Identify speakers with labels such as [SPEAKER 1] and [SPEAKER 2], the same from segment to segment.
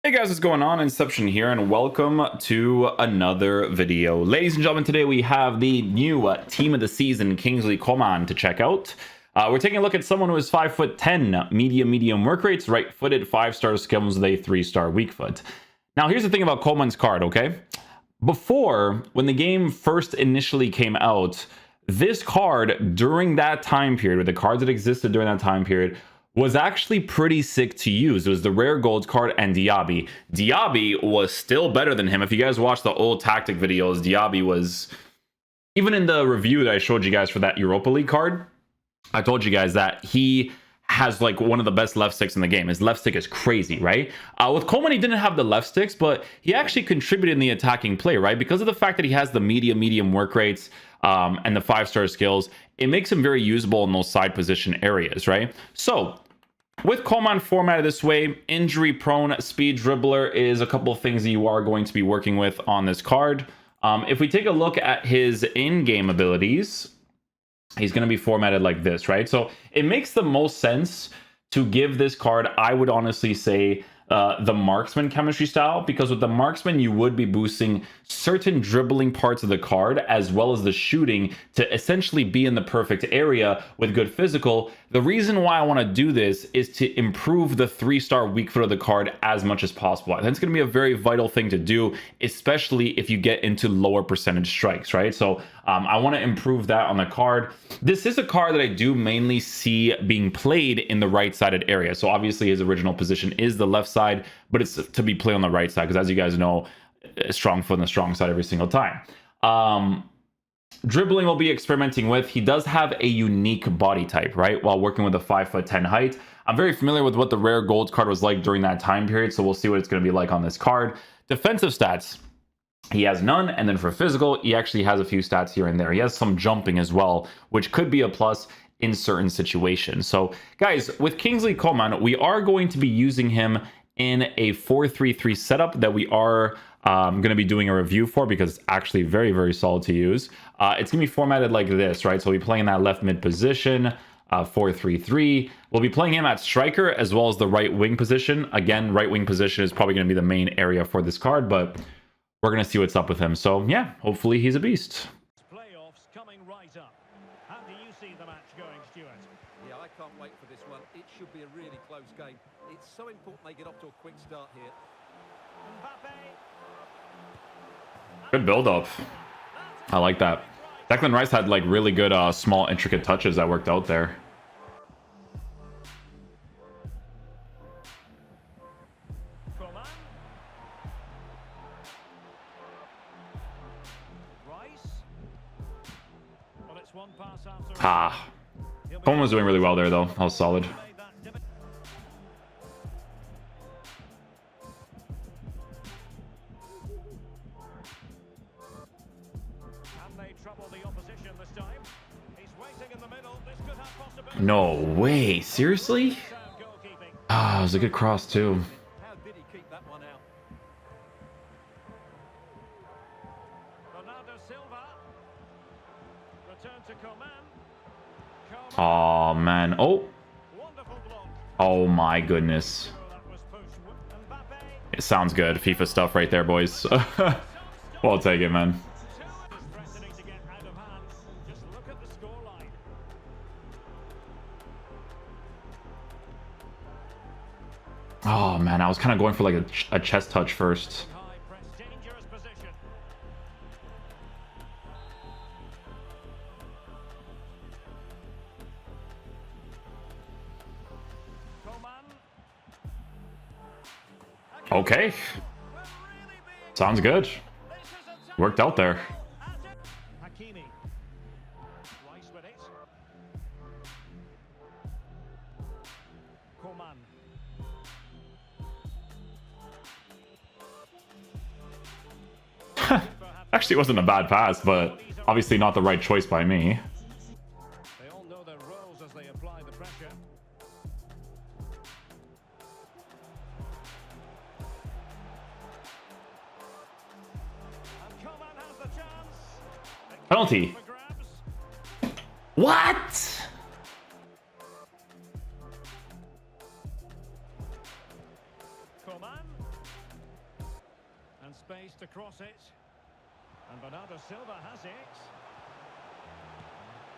[SPEAKER 1] Hey guys, what's going on? Inception here, and welcome to another video. Ladies and gentlemen, today we have the new team of the season, Kingsley Coman, to check out. We're taking a look at someone who is 5'10", medium work rates, right-footed, 5-star skills with a 3-star weak foot. Now, here's the thing about Coman's card, okay? Before, when the game first initially came out, this card, during that time period, with the cards that existed during that time period, was actually pretty sick to use. It was the rare gold card and Diaby. Diaby was still better than him. If you guys watch the old tactic videos, Diaby was, even in the review that I showed you guys for that Europa League card, I told you guys that he has like one of the best left sticks in the game. His left stick is crazy, right? With Coman, he didn't have the left sticks, but he actually contributed in the attacking play, right? Because of the fact that he has the medium work rates and the 5-star skills, it makes him very usable in those side position areas, right? So with Coman formatted this way, injury prone speed dribbler is a couple of things that you are going to be working with on this card. If we take a look at his in-game abilities, he's going to be formatted like this, right? So it makes the most sense to give this card, I would honestly say, the marksman chemistry style, because with the marksman you would be boosting certain dribbling parts of the card as well as the shooting to essentially be in the perfect area with good physical. The reason why I want to do this is to improve the 3-star weak foot of the card as much as possible. I think it's going to be a very vital thing to do, especially if you get into lower percentage strikes, right? So I want to improve that on the card. This is a card that I do mainly see being played in the right-sided area. So obviously his original position is the left side, but it's to be played on the right side because, as you guys know, a strong foot on the strong side every single time. Dribbling we'll be experimenting with. He does have a unique body type, right? While working with a 5'10" height. I'm very familiar with what the rare gold card was like during that time period, so we'll see what it's going to be like on this card. Defensive stats, he has none, and then for physical, he actually has a few stats here and there. He has some jumping as well, which could be a plus in certain situations. So guys, with Kingsley Coman, we are going to be using him in a 4-3-3 setup that we are going to be doing a review for, because it's actually very solid to use. It's going to be formatted like this, right? So we'll be playing that left mid position, 4-3-3. We'll be playing him at striker as well as the right wing position. Again, right wing position is probably going to be the main area for this card, but we're going to see what's up with him. So yeah, hopefully he's a beast.
[SPEAKER 2] Playoffs coming right up. How do you see the match going, Stuart?
[SPEAKER 3] Yeah, I can't wait for this one. It should be a really close game. It's so important they get off to a quick start here.
[SPEAKER 1] Good build up. I like that. Declan Rice had like really good small intricate touches that worked out there. Ah, Coman was doing really well there though. That was solid. No way, seriously? Ah, it was a good cross too.
[SPEAKER 3] How did he keep that one out?
[SPEAKER 1] Oh man. Oh my goodness. It sounds good. FIFA stuff right there, boys. Well, take it, man. Oh man, I was kind of going for like a chest touch first. Okay. Sounds good. Worked out there. Actually, it wasn't a bad pass, but obviously not the right choice by me.
[SPEAKER 2] They all know their roles as they apply the pressure. And Coman has the chance.
[SPEAKER 1] Penalty. What?
[SPEAKER 2] Coman. And space to cross it. And Bernardo Silva has it.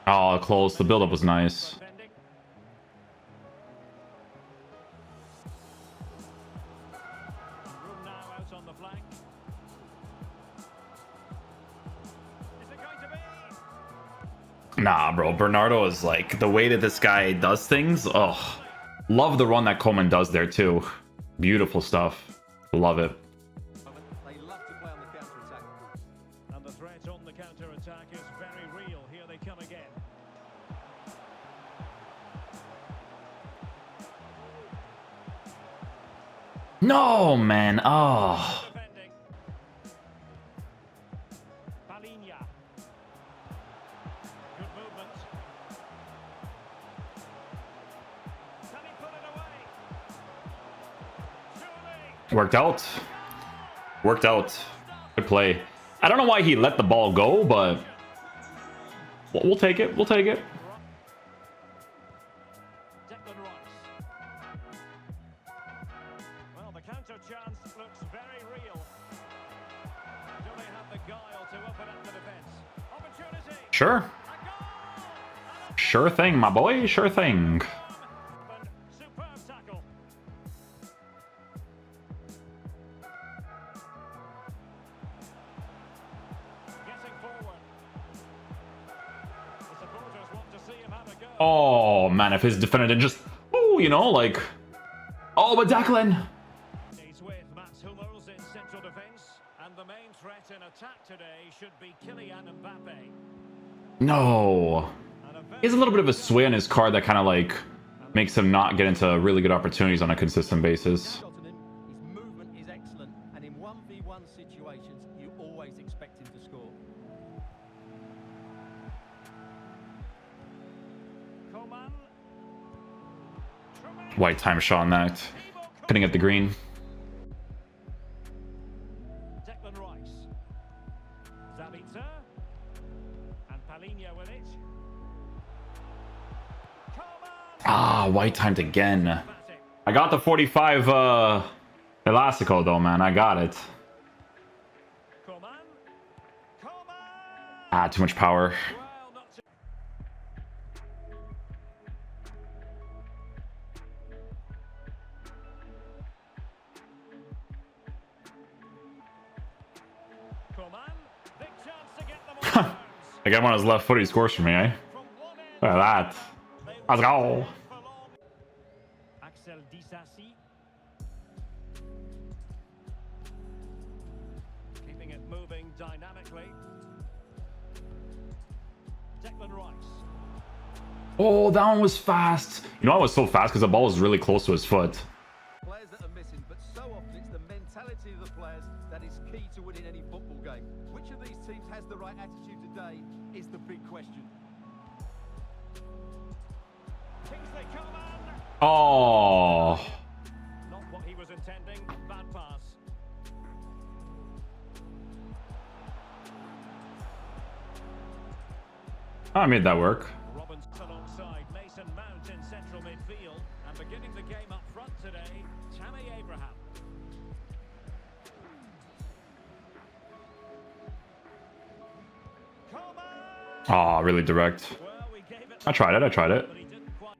[SPEAKER 1] Oh, close. The build-up was nice.
[SPEAKER 2] Defending. Room now out on the flank. Is it going to be?
[SPEAKER 1] Nah, bro. Bernardo is like, the way that this guy does things. Oh, love the run that Coman does there too. Beautiful stuff. Love it.
[SPEAKER 3] They love to play on the counter-attack.
[SPEAKER 2] And the threat on the counter-attack is very real. Here they come again.
[SPEAKER 1] No, man. Oh.
[SPEAKER 2] Defending. Palinha. Good movement. Can he put it away? Surely.
[SPEAKER 1] Worked out. Worked out. Good play. I don't know why he let the ball go, but we'll take it. We'll take it.
[SPEAKER 2] Declan Rice. Well, the counter chance looks very real. Do they have the guile to open up the defense? Opportunity.
[SPEAKER 1] Sure.
[SPEAKER 2] A goal!
[SPEAKER 1] Sure thing, my boy. Sure thing.
[SPEAKER 2] And superb tackle. Getting forward. The supporters want to see him have a go.
[SPEAKER 1] Oh, man. If his defender didn't just... Oh, you know, like... Oh, but Declan.
[SPEAKER 2] He's with Mats Hummels in central defence, and the main threat in attack today should be Kylian Mbappe.
[SPEAKER 1] No.
[SPEAKER 2] And a very
[SPEAKER 1] He has a little bit of a sway on his card that kind of like makes him not get into really good opportunities on a consistent basis.
[SPEAKER 3] Tottenham, his movement is excellent, and in 1v1 situations, you always expect him to score.
[SPEAKER 2] Coman.
[SPEAKER 1] White time shot on that. Couldn't get the green.
[SPEAKER 2] Declan Rice. Zabitzer. And Palinha with it. Coman.
[SPEAKER 1] Ah, white timed again.
[SPEAKER 2] Batic.
[SPEAKER 1] I got the 45 Elastico though, man. I got it.
[SPEAKER 2] Coman. Coman.
[SPEAKER 1] Ah, too much power.
[SPEAKER 2] Well, not too... Coman. Big chance to get them on the
[SPEAKER 1] I got him on his left foot. He scores for me, eh?
[SPEAKER 2] From one end.
[SPEAKER 1] Look at that. Let's go.
[SPEAKER 2] Axel Disasi. Keeping it moving dynamically. Declan Rice.
[SPEAKER 1] Oh, that one was fast. You know, I was so fast because the ball was really close to his foot.
[SPEAKER 3] Players that are missing, but so often it's the mentality of the players that is key to winning any football game. Which of these teams has the right attitude today is the big question.
[SPEAKER 2] Kingsley Coman.
[SPEAKER 1] Oh.
[SPEAKER 2] Not what he was intending. Bad pass.
[SPEAKER 1] I made that work.
[SPEAKER 2] Robinson alongside Mason Mount in central midfield. And beginning the game up front today, Tammy Abraham. Coman.
[SPEAKER 1] Oh, really direct.
[SPEAKER 2] Well, we gave it
[SPEAKER 1] I tried it. I tried it.
[SPEAKER 2] but he didn't quite.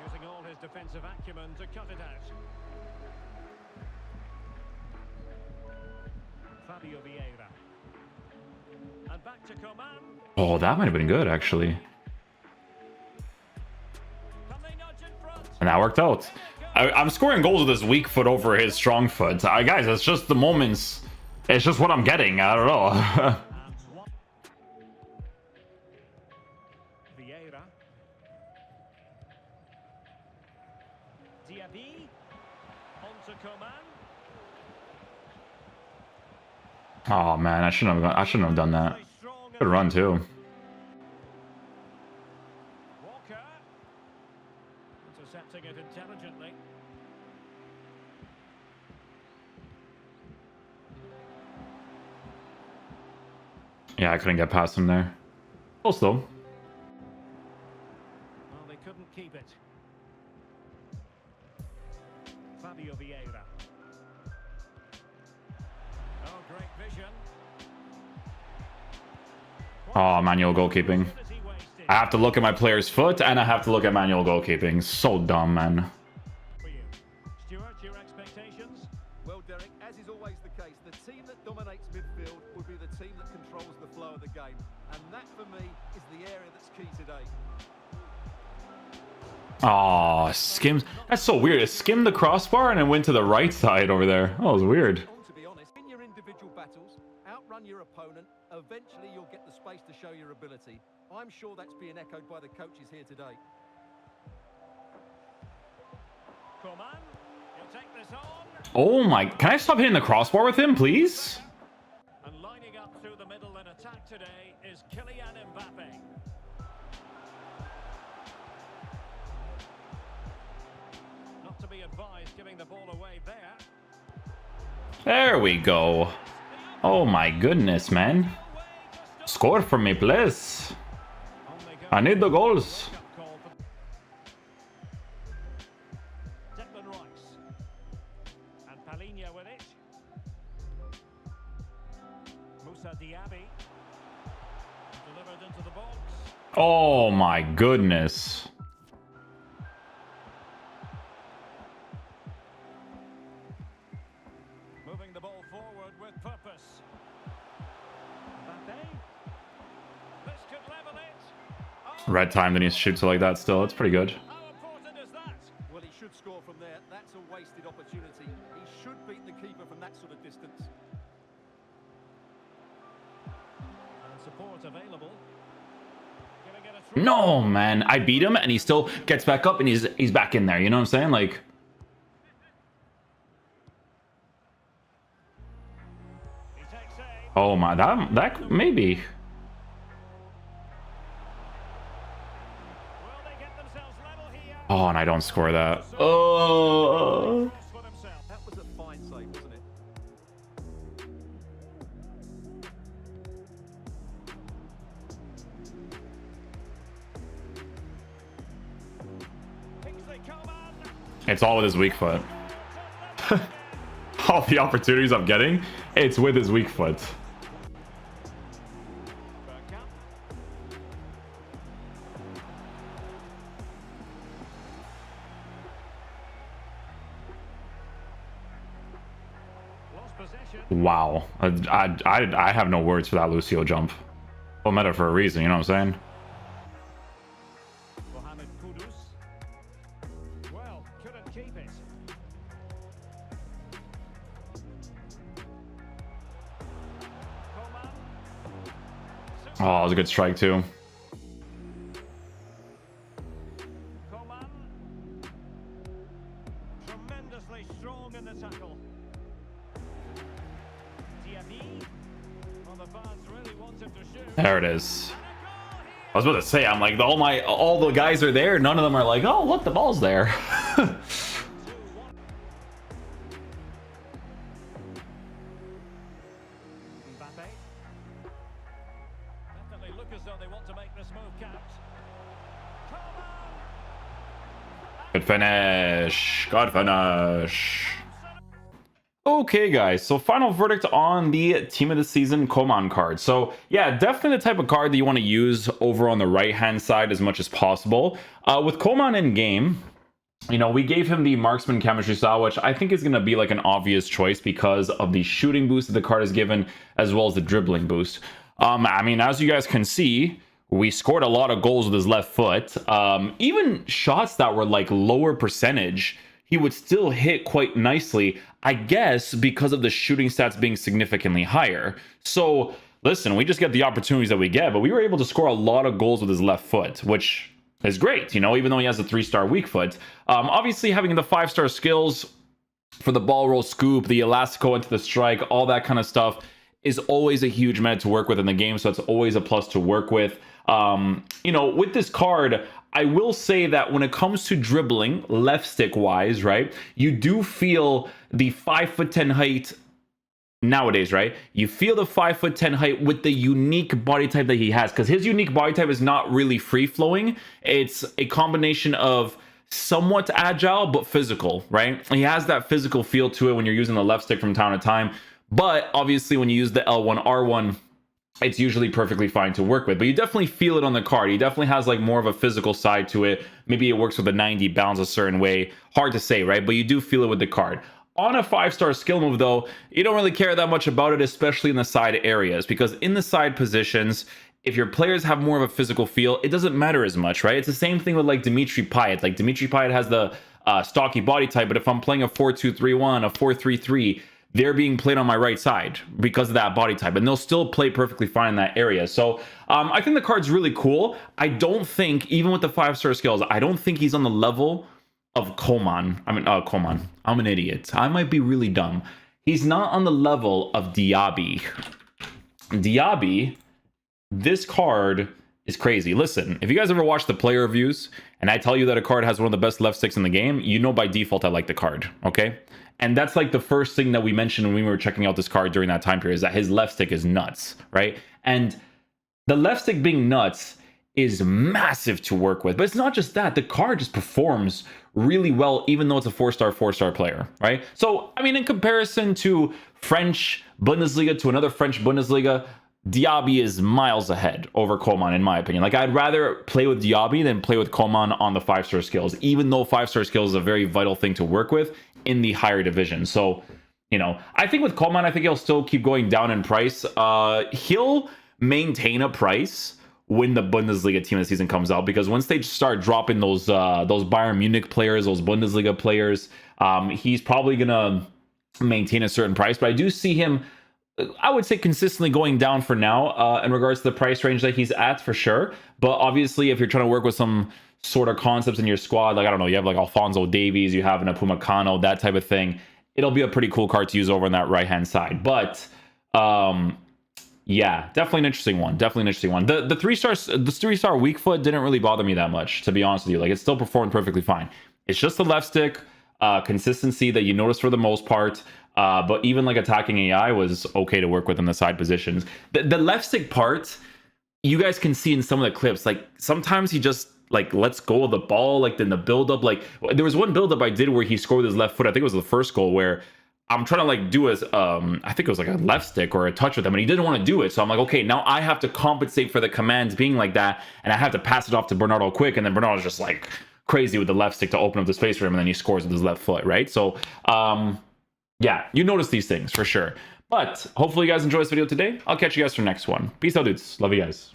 [SPEAKER 2] Using all his defensive acumen to cut it out. Fabio Vieira. And back to Coman.
[SPEAKER 1] Oh, that might have been good, actually.
[SPEAKER 2] Can they nudge in front?
[SPEAKER 1] And that worked out. I'm scoring goals with his weak foot over his strong foot. Guys, it's just the moments. It's just what I'm getting. I don't know.
[SPEAKER 2] And one. Vieira. Diaby. On to Coman.
[SPEAKER 1] Oh man, I shouldn't have done that.
[SPEAKER 2] Very strong
[SPEAKER 1] Good run too.
[SPEAKER 2] Walker. Intercepting it intelligently.
[SPEAKER 1] Yeah, I couldn't get past him there. Close though.
[SPEAKER 2] Well, they couldn't keep it. Fabio Vieira. Great vision.
[SPEAKER 1] Oh, manual goalkeeping.
[SPEAKER 2] Opportunity wasted.
[SPEAKER 1] I have to look at my player's foot, and I have to look at manual goalkeeping. So dumb, man.
[SPEAKER 2] For you. Stuart, your expectations?
[SPEAKER 3] Well, Derek, as is always the case, the team that dominates midfield will be the team that controls the flow of the game. And that, for me, is the area that's key today.
[SPEAKER 1] Oh, skims. That's so weird. It skimmed the crossbar and it went to the right side over there. Oh, it was weird.
[SPEAKER 3] To be honest, in your individual battles, outrun your opponent, eventually you'll get the space to show your ability. I'm sure that's being echoed by the coaches here today.
[SPEAKER 2] COMAN, he'll take this on.
[SPEAKER 1] Oh my. Can I stop hitting the crossbar with him, please?
[SPEAKER 2] And lining up through the middle in attack today is Kylian Mbappe. Not to be advised giving the ball away there.
[SPEAKER 1] There we go. Oh my goodness, man. Score for me, please.
[SPEAKER 2] On they go.
[SPEAKER 1] I need the goals.
[SPEAKER 2] Cup call for Declan Rice. And Palinha with it. Musa Diaby. Delivered into the box.
[SPEAKER 1] Oh my goodness.
[SPEAKER 2] Moving the ball forward with purpose. Mbappe. This could level it. Oh,
[SPEAKER 1] Red time, then he shoots it like that still. That's pretty good.
[SPEAKER 2] how important is that?
[SPEAKER 3] Well, he should score from there. That's a wasted opportunity. He should beat the keeper from that sort of distance.
[SPEAKER 2] And support available. Gonna get a through.
[SPEAKER 1] No, man. I beat him and he still gets back up and he's back in there. You know what I'm saying? Like,
[SPEAKER 2] He takes aim.
[SPEAKER 1] oh my, that maybe.
[SPEAKER 2] Will they get themselves level here?
[SPEAKER 1] Oh, and I don't score that. Oh.
[SPEAKER 2] Cross for himself.
[SPEAKER 3] That was a fine save, wasn't it?
[SPEAKER 2] Kingsley Coman.
[SPEAKER 1] It's all with his weak foot. All the opportunities I'm getting, it's with his weak foot.
[SPEAKER 2] Bergkamp. Lost possession.
[SPEAKER 1] Wow. I have no words for that Lucio jump. Well, meta for a reason, you know what I'm saying?
[SPEAKER 2] Mohamed Kudus. Well, couldn't keep it. Coman.
[SPEAKER 1] Oh, that was a good strike too.
[SPEAKER 2] Coman. Tremendously strong in the tackle. Diaby. Well, the fans really want him to shoot.
[SPEAKER 1] There it is.
[SPEAKER 2] And a goal here.
[SPEAKER 1] I was about to say, I'm like, all the guys are there. None of them are like, oh, look, the ball's there.
[SPEAKER 2] 2-1. Mbappe. Definitely look as though they want to make this move count. Coman.
[SPEAKER 1] Good finish. Good finish. Okay, guys, so final verdict on the Team of the Season COMAN card. So, yeah, definitely the type of card that you want to use over on the right-hand side as much as possible. With COMAN in game, you know, we gave him the marksman chemistry style, which I think is going to be like an obvious choice because of the shooting boost that the card is given, as well as the dribbling boost. I mean, as you guys can see, we scored a lot of goals with his left foot. Even shots that were like lower percentage, he would still hit quite nicely, I guess, because of the shooting stats being significantly higher. So, listen, we just get the opportunities that we get, but we were able to score a lot of goals with his left foot, which is great, you know, even though he has a 3-star weak foot. Obviously, having the 5-star skills for the ball roll scoop, the elastico into the strike, all that kind of stuff is always a huge meta to work with in the game, so it's always a plus to work with. You know, with this card, I will say that when it comes to dribbling, left stick wise, right, you do feel the 5'10" height nowadays, right? You feel the 5'10" height with the unique body type that he has, because his unique body type is not really free flowing. It's a combination of somewhat agile but physical, right? He has that physical feel to it when you're using the left stick from time to time. But obviously when you use the L1, R1, it's usually perfectly fine to work with. But you definitely feel it on the card. He definitely has like more of a physical side to it. Maybe it works with a 90, bounds a certain way. Hard to say, right? But you do feel it with the card. On a 5-star skill move, though, you don't really care that much about it, especially in the side areas, because in the side positions, if your players have more of a physical feel, it doesn't matter as much, right? It's the same thing with like Dimitri Payet. Like Dimitri Payet has the stocky body type, but if I'm playing a 4-2-3-1, a 4-3-3, they're being played on my right side because of that body type, and they'll still play perfectly fine in that area. So I think the card's really cool. I don't think, even with the 5-star skills, I don't think he's on the level of COMAN. COMAN. I'm an idiot. I might be really dumb. He's not on the level of Diaby. Diaby, this card is crazy. Listen, if you guys ever watch the player reviews and I tell you that a card has one of the best left sticks in the game, you know by default I like the card, okay? And that's like the first thing that we mentioned when we were checking out this card during that time period, is that his left stick is nuts, right? And the left stick being nuts is massive to work with. But it's not just that. The card just performs really well, even though it's a 4-star player, right? So, I mean, in comparison to French Bundesliga, to another French Bundesliga, Diaby is miles ahead over COMAN, in my opinion. Like, I'd rather play with Diaby than play with COMAN on the 5-star skills, even though 5-star skills is a very vital thing to work with in the higher division. So, you know, I think with COMAN, I think he'll still keep going down in price. He'll maintain a price when the Bundesliga team of the season comes out, because once they start dropping those Bayern Munich players, those Bundesliga players, he's probably gonna maintain a certain price. But I do see him, I would say, consistently going down for now in regards to the price range that he's at, for sure. But obviously, if you're trying to work with some sort of concepts in your squad, like, I don't know, you have like Alphonso Davies, you have an Upamecano, that type of thing, it'll be a pretty cool card to use over on that right hand side. But yeah, definitely an interesting one. Definitely an interesting one. The 3-star weak foot didn't really bother me that much, to be honest with you. Like, it still performed perfectly fine. It's just the left stick consistency that you notice for the most part. But even like attacking AI was okay to work with in the side positions. The left stick part, you guys can see in some of the clips, like sometimes he just like lets go of the ball, like in the build up. Like there was one build up I did where he scored with his left foot. I think it was the first goal, where I'm trying to like do as I think it was like a left stick or a touch with him, and he didn't want to do it. So I'm like, okay, now I have to compensate for the commands being like that, and I have to pass it off to Bernardo quick, and then Bernardo's just like crazy with the left stick to open up the space for him, and then he scores with his left foot, right? So yeah, you notice these things for sure. But hopefully you guys enjoy this video today. I'll catch you guys for the next one. Peace out, dudes. Love you guys.